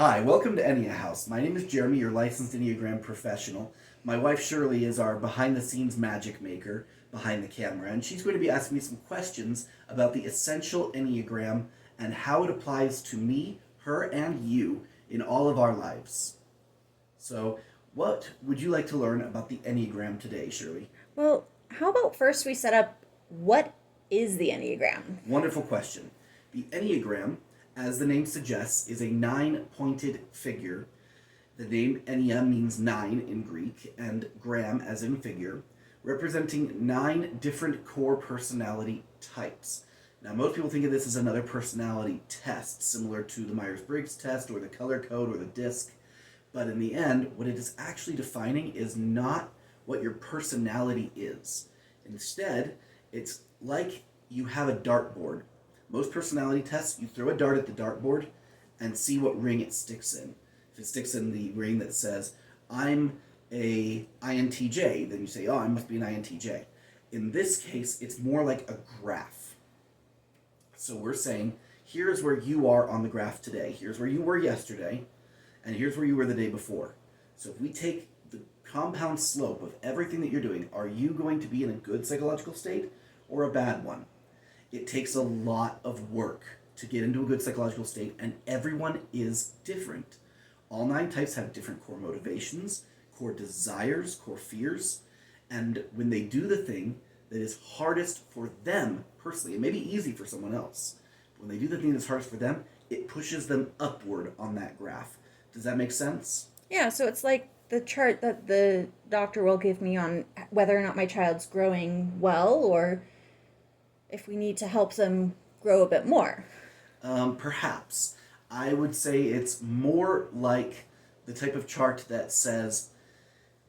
Hi, welcome to Enneahouse. My name is Jeremy, your licensed Enneagram professional. My wife Shirley is our behind the scenes magic maker behind the camera, and she's going to be asking me some questions about the essential Enneagram and how it applies to me, her, and you in all of our lives. So, what would you like to learn about the Enneagram today, Shirley? Well, how about first we set up what is the Enneagram? Wonderful question. The Enneagram, as the name suggests, is a nine-pointed figure. The name Ennea means nine in Greek, and gram as in figure, representing nine different core personality types. Now, most people think of this as another personality test, similar to the Myers-Briggs test or the color code or the DISC. But in the end, what it is actually defining is not what your personality is. Instead, it's like you have a dartboard. Most personality tests, you throw a dart at the dartboard and see what ring it sticks in. If it sticks in the ring that says, I'm a INTJ, then you say, oh, I must be an INTJ. In this case, it's more like a graph. So we're saying, here's where you are on the graph today. Here's where you were yesterday, and here's where you were the day before. So if we take the compound slope of everything that you're doing, are you going to be in a good psychological state or a bad one? It takes a lot of work to get into a good psychological state, and everyone is different. All nine types have different core motivations, core desires, core fears, and when they do the thing that is hardest for them personally, it may be easy for someone else, but when they do the thing that's hardest for them, it pushes them upward on that graph. Does that make sense? Yeah, so it's like the chart that the doctor will give me on whether or not my child's growing well or if we need to help them grow a bit more. Perhaps. I would say it's more like the type of chart that says,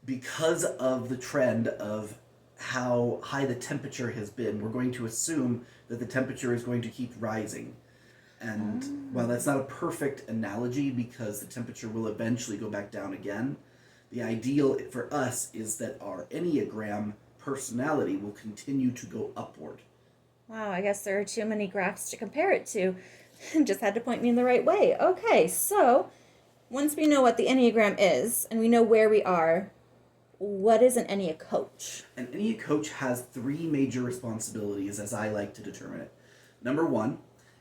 because of the trend of how high the temperature has been, we're going to assume that the temperature is going to keep rising. And while that's not a perfect analogy because the temperature will eventually go back down again, the ideal for us is that our Enneagram personality will continue to go upward. Wow, I guess there are too many graphs to compare it to. Just had to point me in the right way. Okay, so once we know what the Enneagram is and we know where we are, what is an Ennea coach? An Ennea coach has three major responsibilities as I like to determine it. Number one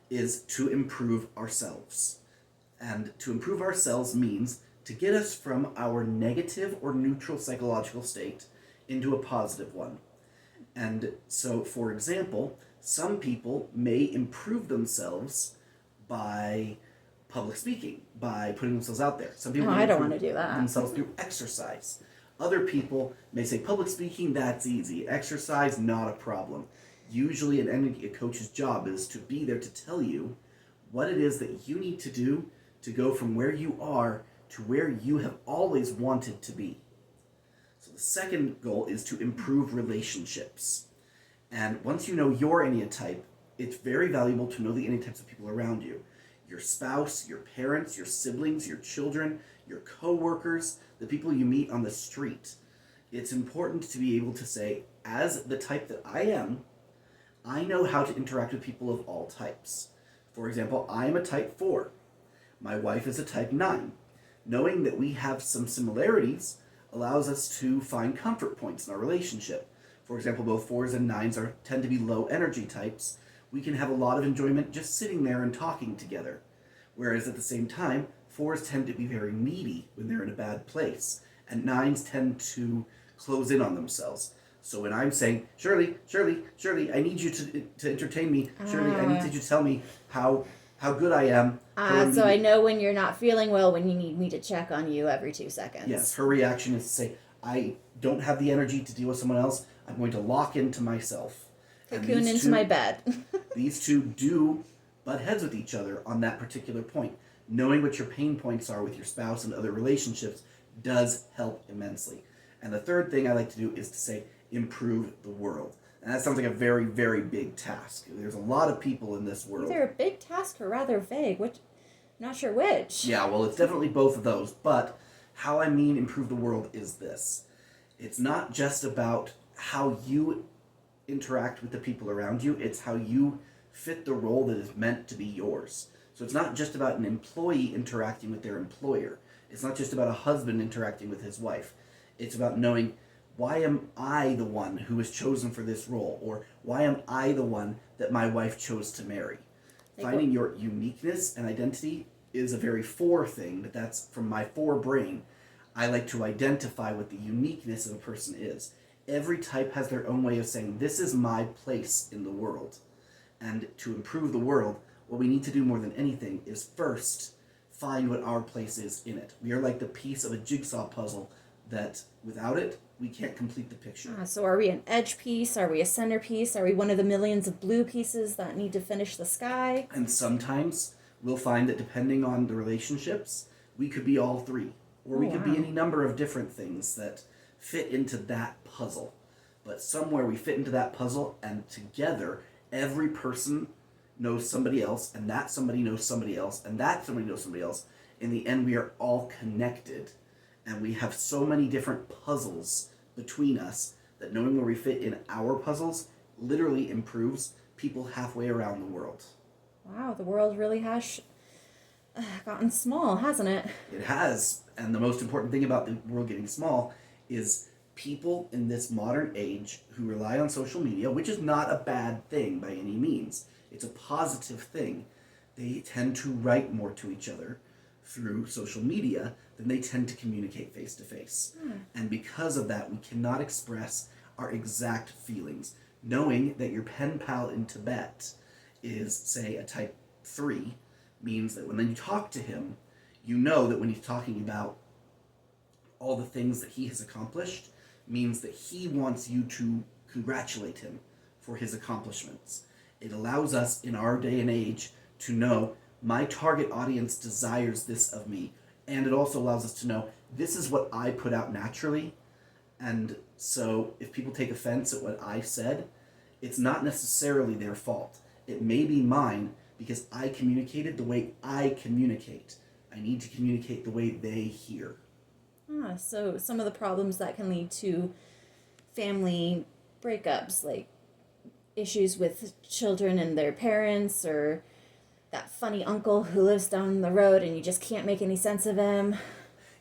is to improve ourselves. And to improve ourselves means to get us from our negative or neutral psychological state into a positive one. And so, for example, some people may improve themselves by public speaking, by putting themselves out there. Some people Oh, may I don't improve want to do that. themselves through exercise. Other people may say public speaking, that's easy. Exercise, not a problem. Usually a coach's job is to be there to tell you what it is that you need to do to go from where you are to where you have always wanted to be. So the second goal is to improve relationships. And once you know your Enneatype, it's very valuable to know the Enneatypes of people around you. Your spouse, your parents, your siblings, your children, your co-workers, the people you meet on the street. It's important to be able to say, as the type that I am, I know how to interact with people of all types. For example, I am a type 4. My wife is a type 9. Knowing that we have some similarities allows us to find comfort points in our relationship. For example, both 4s and 9s tend to be low energy types. We can have a lot of enjoyment just sitting there and talking together. Whereas at the same time, 4s tend to be very needy when they're in a bad place, and 9s tend to close in on themselves. So when I'm saying, Shirley, I need you to entertain me. Shirley, I need you to tell me how good I am. So I know when you're not feeling well, when you need me to check on you every 2 seconds. Yes, her reaction is to say, I don't have the energy to deal with someone else. I'm going to lock into myself. Cocoon into my bed. These two do butt heads with each other on that particular point. Knowing what your pain points are with your spouse and other relationships does help immensely. And the third thing I like to do is to say, improve the world. And that sounds like a very, very big task. There's a lot of people in this world. Either a big task or rather vague. Not sure which. Yeah, well, it's definitely both of those. But how I mean improve the world is this. It's not just about how you interact with the people around you. It's how you fit the role that is meant to be yours. So it's not just about an employee interacting with their employer. It's not just about a husband interacting with his wife. It's about knowing, why am I the one who was chosen for this role? Or why am I the one that my wife chose to marry? Finding your uniqueness and identity is a very four thing, but that's from my four brain. I like to identify what the uniqueness of a person is. Every type has their own way of saying, this is my place in the world. And to improve the world, what we need to do more than anything is first find what our place is in it. We are like the piece of a jigsaw puzzle that without it, we can't complete the picture. So are we an edge piece? Are we a centerpiece? Are we one of the millions of blue pieces that need to finish the sky? And sometimes we'll find that depending on the relationships, we could be all three. Or we could be any number of different things that fit into that puzzle. But somewhere we fit into that puzzle, and together, every person knows somebody else, and that somebody knows somebody else, and that somebody knows somebody else. In the end, we are all connected. And we have so many different puzzles between us that knowing where we fit in our puzzles literally improves people halfway around the world. Wow, the world really has gotten small, hasn't it? It has. And the most important thing about the world getting small is people in this modern age who rely on social media, which is not a bad thing by any means. It's a positive thing. They tend to write more to each other through social media than they tend to communicate face to face. And because of that, we cannot express our exact feelings. Knowing that your pen pal in Tibet is, say, a type 3 means that when you talk to him, you know that when he's talking about all the things that he has accomplished, means that he wants you to congratulate him for his accomplishments. It allows us in our day and age to know my target audience desires this of me, and it also allows us to know this is what I put out naturally. And so if people take offense at what I said, it's not necessarily their fault. It may be mine because I communicated the way I communicate. I need to communicate the way they hear. So some of the problems that can lead to family breakups, like issues with children and their parents, or that funny uncle who lives down the road and you just can't make any sense of him.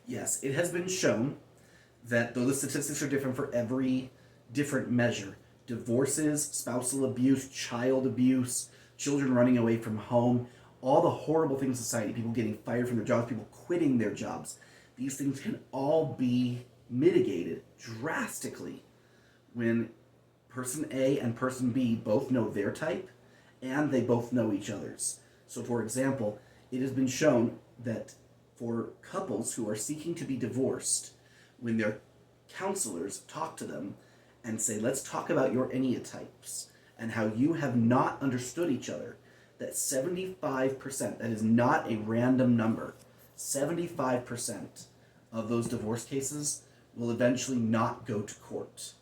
Yes, it has been shown that though the statistics are different for every different measure, divorces, spousal abuse, child abuse, children running away from home, all the horrible things in society, people getting fired from their jobs, people quitting their jobs, these things can all be mitigated drastically when person A and person B both know their type and they both know each other's. So for example, it has been shown that for couples who are seeking to be divorced, when their counselors talk to them and say, let's talk about your Enneatypes and how you have not understood each other, that 75%, that is not a random number, 75% of those divorce cases will eventually not go to court.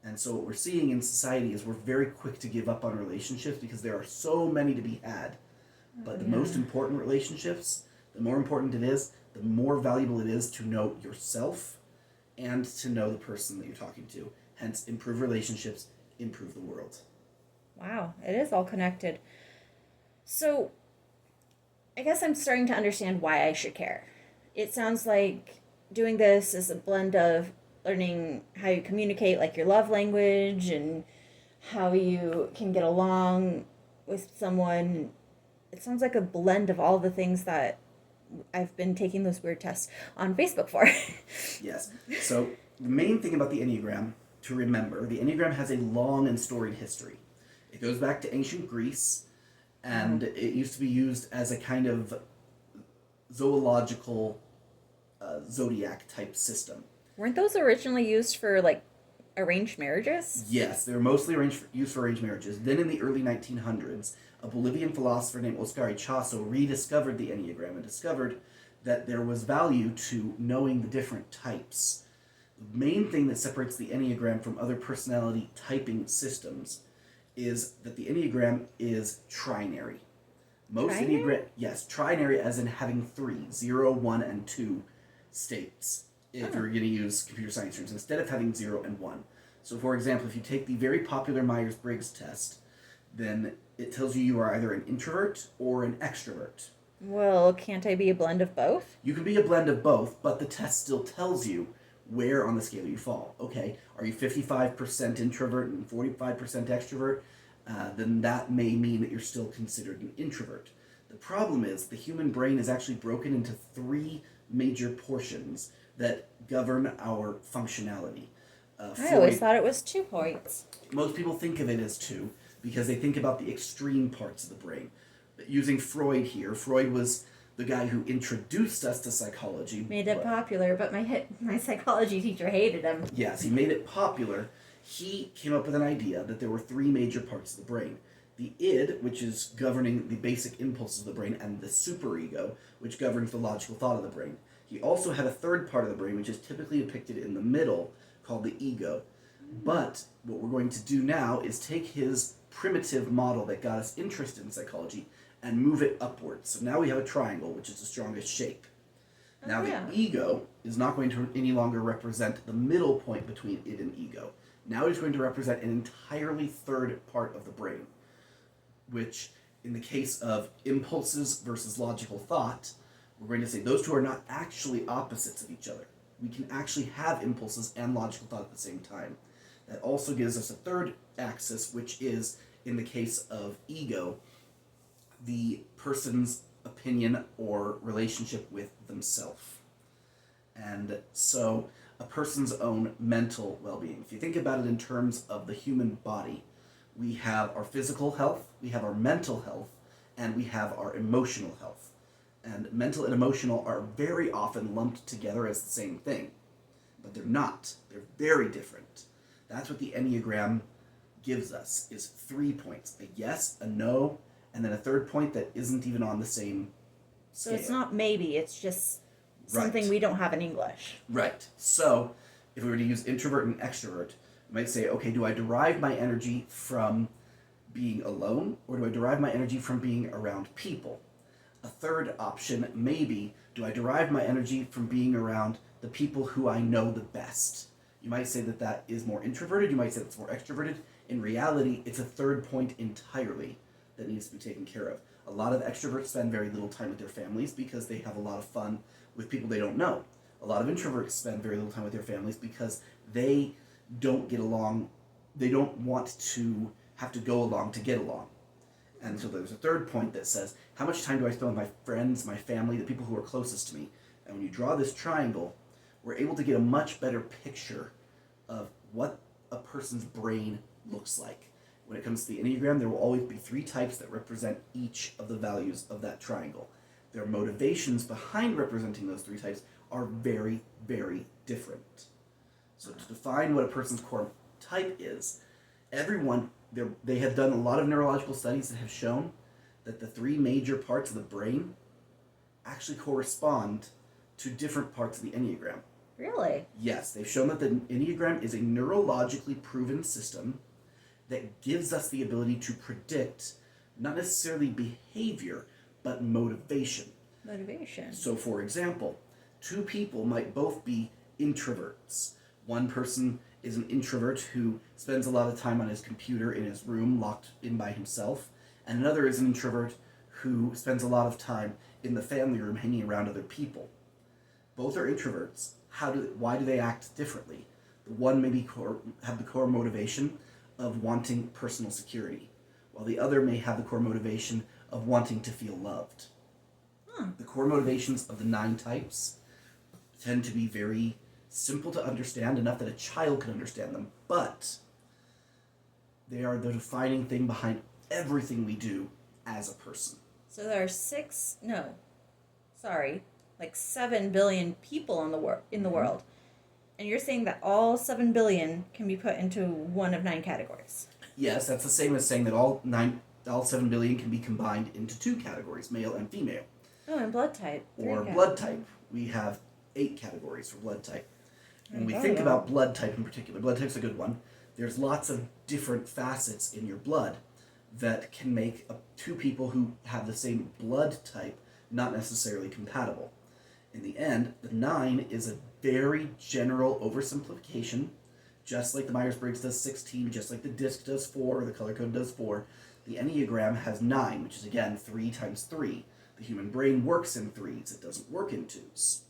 And so what we're seeing in society is we're very quick to give up on relationships because there are so many to be had. But the most important relationships, the more important it is, the more valuable it is to know yourself and to know the person that you're talking to. Hence, improve relationships, improve the world. Wow, it is all connected. So, I guess I'm starting to understand why I should care. It sounds like doing this is a blend of learning how you communicate, like your love language, and how you can get along with someone. It sounds like a blend of all the things that I've been taking those weird tests on Facebook for. Yes. So the main thing about the Enneagram to remember, the Enneagram has a long and storied history. It goes back to ancient Greece, and it used to be used as a kind of zoological zodiac type system. Weren't those originally used for like arranged marriages? Yes, they were mostly used for arranged marriages. Then in the early 1900s, a Bolivian philosopher named Oscar Ichazo rediscovered the Enneagram and discovered that there was value to knowing the different types. The main thing that separates the Enneagram from other personality typing systems is that the Enneagram is trinary. Most Enneagram, yes, trinary as in having 3, 0, 1, and 2 states, if you're going to use computer science terms, instead of having 0 and 1. So for example, if you take the very popular Myers-Briggs test, then it tells you are either an introvert or an extrovert. Well, can't I be a blend of both? You can be a blend of both, but the test still tells you where on the scale you fall. Okay, are you 55% introvert and 45% extrovert? Then that may mean that you're still considered an introvert. The problem is the human brain is actually broken into three major portions that govern our functionality. I always thought it was 2 points. Most people think of it as two because they think about the extreme parts of the brain. But using Freud here, Freud was the guy who introduced us to psychology. Made it popular, but my psychology teacher hated him. Yes, he made it popular. He came up with an idea that there were three major parts of the brain. The id, which is governing the basic impulses of the brain, and the superego, which governs the logical thought of the brain. He also had a third part of the brain, which is typically depicted in the middle, called the ego. But what we're going to do now is take his primitive model that got us interested in psychology and move it upwards. So now we have a triangle, which is the strongest shape. Now the ego is not going to any longer represent the middle point between id and ego. Now it's going to represent an entirely third part of the brain, which in the case of impulses versus logical thought, we're going to say those two are not actually opposites of each other. We can actually have impulses and logical thought at the same time. That also gives us a third axis, which is, in the case of ego, the person's opinion or relationship with themselves. And so a person's own mental well-being. If you think about it in terms of the human body, we have our physical health, we have our mental health, and we have our emotional health. And mental and emotional are very often lumped together as the same thing. But they're not. They're very different. That's what the Enneagram gives us, is 3 points. A yes, a no, and then a third point that isn't even on the same scale. So it's not maybe, it's just something we don't have in English. Right. So if we were to use introvert and extrovert, we might say, okay, do I derive my energy from being alone, or do I derive my energy from being around people? A third option may be, do I derive my energy from being around the people who I know the best? You might say that that is more introverted, you might say that's more extroverted. In reality, it's a third point entirely that needs to be taken care of. A lot of extroverts spend very little time with their families because they have a lot of fun with people they don't know. A lot of introverts spend very little time with their families because they don't get along, they don't want to have to go along to get along. And so there's a third point that says, how much time do I spend with my friends, my family, the people who are closest to me? And when you draw this triangle, we're able to get a much better picture of what a person's brain looks like. When it comes to the Enneagram, there will always be 3 types that represent each of the values of that triangle. Their motivations behind representing those 3 types are very, very different. So to define what a person's core type is, they have done a lot of neurological studies that have shown that the 3 major parts of the brain actually correspond to different parts of the Enneagram. Really? Yes, they've shown that the Enneagram is a neurologically proven system that gives us the ability to predict not necessarily behavior, but motivation. Motivation. So, for example, 2 people might both be introverts. One person is an introvert who spends a lot of time on his computer in his room, locked in by himself, and another is an introvert who spends a lot of time in the family room hanging around other people. Both are introverts. Why do they act differently? The one may have the core motivation of wanting personal security, while the other may have the core motivation of wanting to feel loved. The core motivations of the 9 types tend to be very simple to understand, enough that a child can understand them, but they are the defining thing behind everything we do as a person. So there are 7 billion people in the world. And you're saying that all 7 billion can be put into one of 9 categories. Yes, that's the same as saying that all 7 billion can be combined into 2 categories, male and female. Oh, and blood type. Or blood type. We have 8 categories for blood type. When we think about blood type in particular, blood type's a good one. There's lots of different facets in your blood that can make 2 people who have the same blood type not necessarily compatible. In the end, the 9 is a very general oversimplification, just like the Myers-Briggs does 16, just like the DISC does 4, or the color code does 4. The Enneagram has 9, which is again 3 times 3. The human brain works in threes, it doesn't work in twos.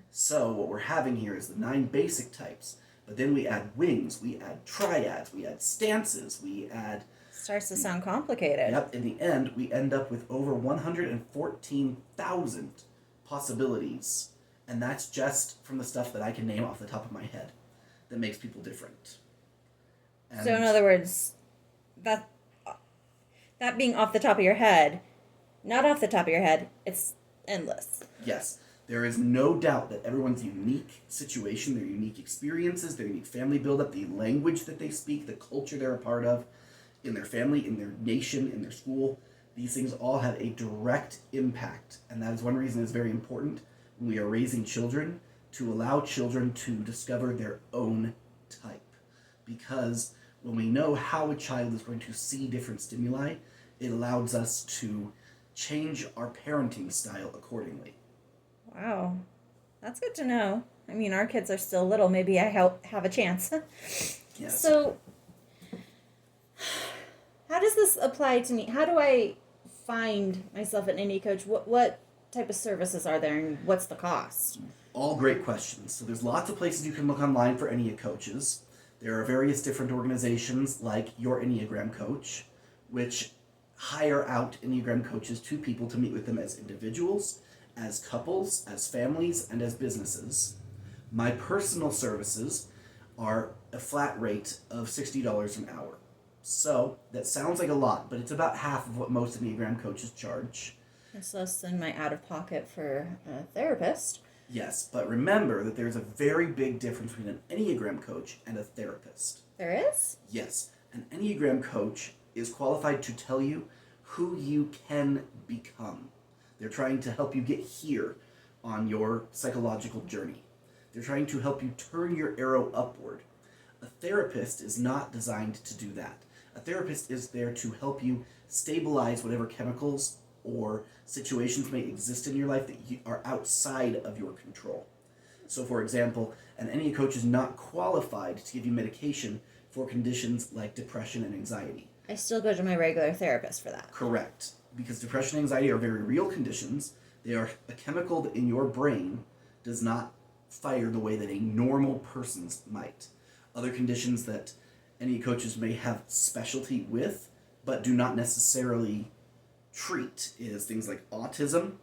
So what we're having here is the 9 basic types, but then we add wings, we add triads, we add stances, we add... Starts to sound complicated. Yep, in the end, we end up with over 114,000 possibilities. And that's just from the stuff that I can name off the top of my head that makes people different. And so in other words, that being off the top of your head, not off the top of your head, it's endless. yes, there is no doubt that everyone's unique situation, their unique experiences, their unique family buildup, the language that they speak, the culture they're a part of, in their family, in their nation, in their school, these things all have a direct impact. And that is one reason it's very important when we are raising children to allow children to discover their own type. Because when we know how a child is going to see different stimuli, it allows us to change our parenting style accordingly. Wow. That's good to know. I mean, our kids are still little. Maybe I have a chance. Yes. So, how does this apply to me? How do I find myself an indie coach? What type of services are there, and what's the cost? All great questions. So there's lots of places you can look online for Enneagram coaches. There are various different organizations like Your Enneagram Coach, which hire out Enneagram coaches to people to meet with them as individuals, as couples, as families, and as businesses. My personal services are a flat rate of $60 an hour. So that sounds like a lot, but it's about half of what most Enneagram coaches charge. It's less than my out-of-pocket for a therapist. Yes, but remember that there's a very big difference between an Enneagram coach and a therapist. There is? Yes, an Enneagram coach is qualified to tell you who you can become. They're trying to help you get here on your psychological journey. They're trying to help you turn your arrow upward. A therapist is not designed to do that. A therapist is there to help you stabilize whatever chemicals or situations may exist in your life that are outside of your control. So, for example, an Enneagram coach is not qualified to give you medication for conditions like depression and anxiety. I still go to my regular therapist for that. Correct. Because depression and anxiety are very real conditions. They are a chemical that in your brain does not fire the way that a normal person's might. Other conditions that Enneagram coaches may have specialty with, but do not necessarily treat, is things like autism,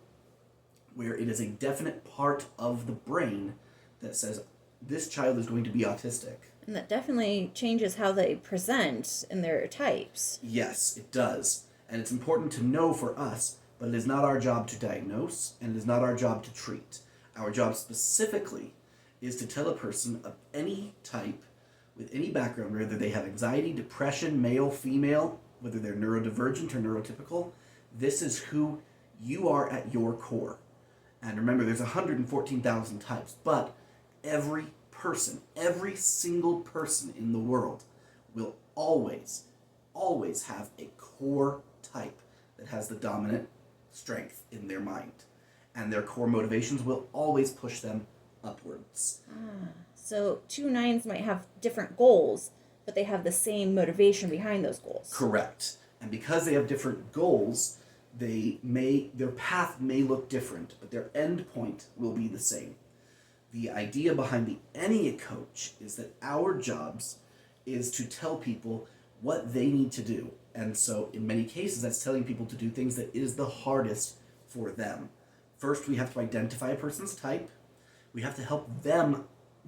where it is a definite part of the brain that says this child is going to be autistic. And that definitely changes how they present in their types. Yes, it does. And it's important to know for us, but it is not our job to diagnose, and it is not our job to treat. Our job specifically is to tell a person of any type, with any background, whether they have anxiety, depression, male, female, whether they're neurodivergent or neurotypical, this is who you are at your core. And remember, there's 114,000 types, but every person, every single person in the world will always have a core type that has the dominant strength in their mind. And their core motivations will always push them upwards. So 2 9s might have different goals, but they have the same motivation behind those goals. Correct. And because they have different goals, their path may look different, but their end point will be the same. The idea behind the Enneagram coach is that our jobs is to tell people what they need to do. And so in many cases, that's telling people to do things that is the hardest for them. First, we have to identify a person's type. We have to help them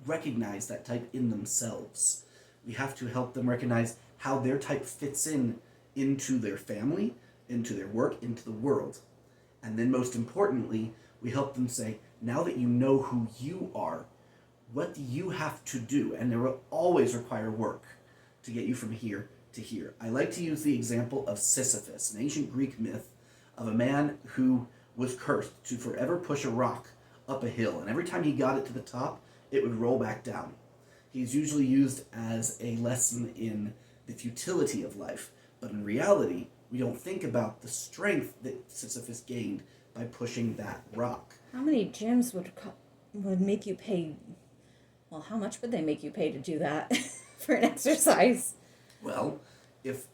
recognize that type in themselves. We have to help them recognize how their type fits into their family, into their work, into the world. And then most importantly, we help them say, now that you know who you are, what do you have to do? And there will always require work to get you from here to here. I like to use the example of Sisyphus, an ancient Greek myth of a man who was cursed to forever push a rock up a hill. And every time he got it to the top, it would roll back down. He's usually used as a lesson in the futility of life. But in reality, we don't think about the strength that Sisyphus gained by pushing that rock. How many gyms would make you pay? Well, how much would they make you pay to do that for an exercise? Well, if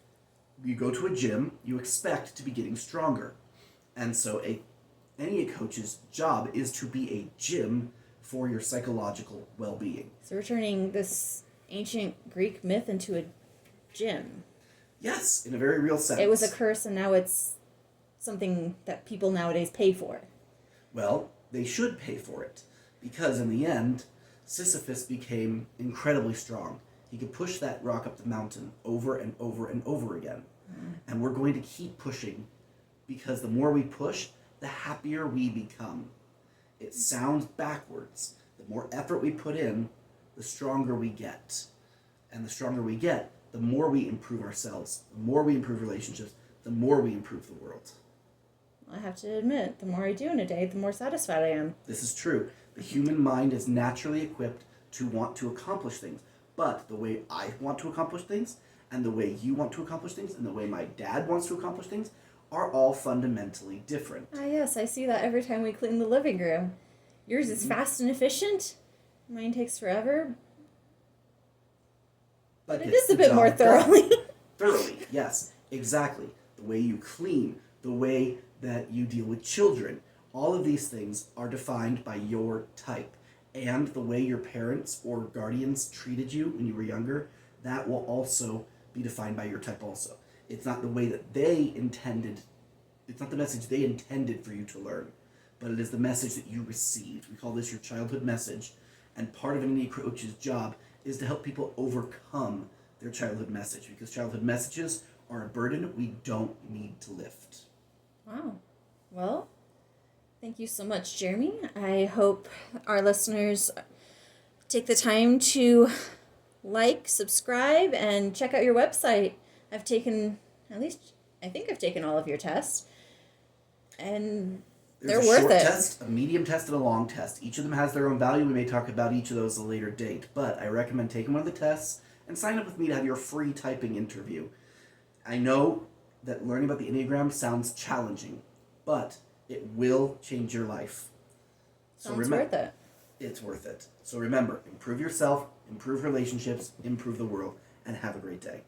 you go to a gym, you expect to be getting stronger. And so a Enneagram coach's job is to be a gym for your psychological well-being. So we're turning this ancient Greek myth into a gym. Yes, in a very real sense. It was a curse, and now it's something that people nowadays pay for. Well, they should pay for it, because in the end, Sisyphus became incredibly strong. He could push that rock up the mountain over and over and over again. And we're going to keep pushing, because the more we push, the happier we become. It sounds backwards. The more effort we put in, the stronger we get. And the stronger we get, the more we improve ourselves, the more we improve relationships, the more we improve the world. I have to admit, the more I do in a day, the more satisfied I am. This is true. The human mind is naturally equipped to want to accomplish things. But the way I want to accomplish things, and the way you want to accomplish things, and the way my dad wants to accomplish things, are all fundamentally different. Ah, yes, I see that every time we clean the living room. Yours is fast and efficient. Mine takes forever. But it is a bit more thoroughly. Thoroughly, yes, exactly. The way you clean, the way that you deal with children, all of these things are defined by your type. And the way your parents or guardians treated you when you were younger, that will also be defined by your type also. It's not the way that they intended, it's not the message they intended for you to learn, but it is the message that you received. We call this your childhood message, and part of an Enneagram coach's job is to help people overcome their childhood message, because childhood messages are a burden we don't need to lift. Wow. Well, thank you so much, Jeremy. I hope our listeners take the time to like, subscribe, and check out your website. I've taken, at least, I think I've taken all of your tests, and There's they're worth short it. test, a medium test, and a long test. Each of them has their own value. We may talk about each of those at a later date, but I recommend taking one of the tests and sign up with me to have your free typing interview. I know that learning about the Enneagram sounds challenging, but it will change your life. Sounds worth it. It's worth it. So remember, improve yourself, improve relationships, improve the world, and have a great day.